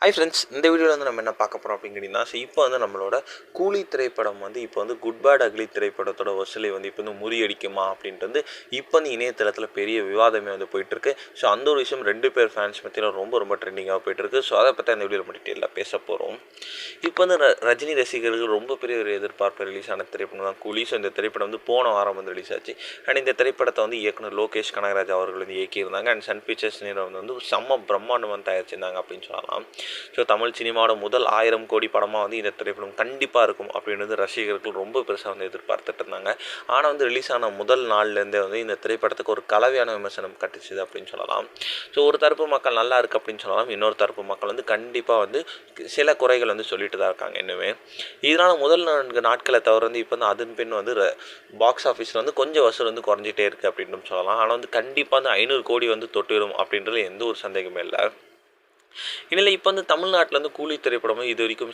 Hi friends, இந்த வீடியோவில் வந்து நம்ம என்ன பார்க்க போகிறோம் அப்படிங்கிறீங்கன்னா, இப்போ வந்து நம்மளோட கூலி திரைப்படம் வந்து இப்போ வந்து குட் பேட் அக்லி திரைப்படத்தோட வசூலை வந்து இப்போ வந்து முறியடிக்குமா அப்படின்ட்டு வந்து இப்போ வந்து இணையதளத்தில் பெரிய விவாதமே வந்து போயிட்டுருக்கு. ஸோ அந்த ஒரு விஷயம் 2 பேர் ஃபேன்ஸ் மத்தியில் ரொம்ப ட்ரெண்டிங்காக போயிட்டுருக்கு. ஸோ அதை பற்றி அந்த வீடியோவில் டீட்டெயிலாக பேச போகிறோம். இப்போ வந்து ரஜினி ரசிகர்கள் ரொம்ப பெரிய ஒரு எதிர்பார்ப்பு ரிலீஸ் ஆன திரைப்படம் தான் கூலி. ஸோ இந்த திரைப்படம் வந்து போன வாரம் வந்து ரிலீஸ் ஆச்சு. அண்ட் இந்த திரைப்படத்தை வந்து இயக்குனர் லோகேஷ் கனகராஜ் அவர்கள் வந்து இயக்கியிருந்தாங்க. அண்ட் சன் பிக்சர்ஸ் நிறுவனம் வந்து செம்ம பிரம்மாண்டம் வந்து தயாரிச்சிருந்தாங்க அப்படின்னு சொல்லலாம். ஸோ தமிழ் சினிமாவோட முதல் 1000 கோடி படமாக வந்து இந்த திரைப்படம் கண்டிப்பாக இருக்கும் அப்படின்னு ரசிகர்கள் ரொம்ப பெருசாக வந்து எதிர்பார்த்துட்டு இருந்தாங்க. ஆனால் வந்து ரிலீஸ் ஆன முதல் நாள்லேருந்தே வந்து இந்த திரைப்படத்துக்கு ஒரு கலவையான விமர்சனம் கட்டுச்சுது அப்படின்னு சொல்லலாம். ஸோ ஒரு தரப்பு மக்கள் நல்லா இருக்குது அப்படின்னு சொல்லலாம், இன்னொரு தரப்பு மக்கள் வந்து கண்டிப்பாக வந்து சில குறைகள் வந்து சொல்லிட்டு தான் இருக்காங்க இன்னுமே. இதனால் முதல் 4 நாட்களை தவிர வந்து இப்போ வந்து அதன் பின் வந்து பாக்ஸ் ஆஃபீஸில் வந்து கொஞ்சம் வசூல் வந்து குறைஞ்சிட்டே இருக்குது அப்படின்னு சொல்லலாம். ஆனால் வந்து கண்டிப்பாக வந்து 500 கோடி வந்து தொட்டுரும் அப்படின்றது எந்த ஒரு சந்தேகமே இல்லை. இதில் இப்போ வந்து தமிழ்நாட்டில் வந்து கூலி திரைப்படம் இது வரைக்கும்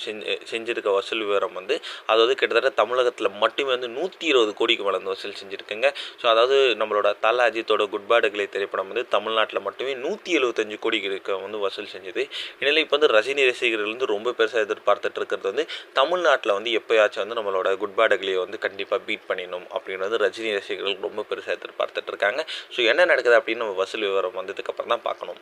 செஞ்சிருக்க வசூல் விவரம் வந்து அதாவது கிட்டத்தட்ட தமிழகத்தில் மட்டுமே வந்து 120 கோடிக்கு மேலே வந்து வசூல் செஞ்சுருக்குங்க. ஸோ அதாவது நம்மளோட தல அஜித்தோட குட் பேட் அக்லி திரைப்படம் வந்து தமிழ்நாட்டில் மட்டுமே 175 கோடிக்கு வந்து வசூல் செஞ்சது. இதில் இப்போ வந்து ரஜினி ரசிகர்கள் வந்து ரொம்ப பெருசாக எதிர்பார்த்துட்டு இருக்கிறது வந்து தமிழ்நாட்டில் வந்து எப்போயாச்சும் வந்து நம்மளோட குட் பேட் அக்லியை வந்து கண்டிப்பாக பீட் பண்ணிடணும் அப்படின்னு வந்து ரஜினி ரசிகர்கள் ரொம்ப பெருசாக எதிர்பார்த்துட்டு இருக்காங்க. ஸோ என்ன நடக்குது அப்படின்னு நம்ம வசூல் விவரம் வந்ததுக்கப்புறம் தான் பார்க்கணும்.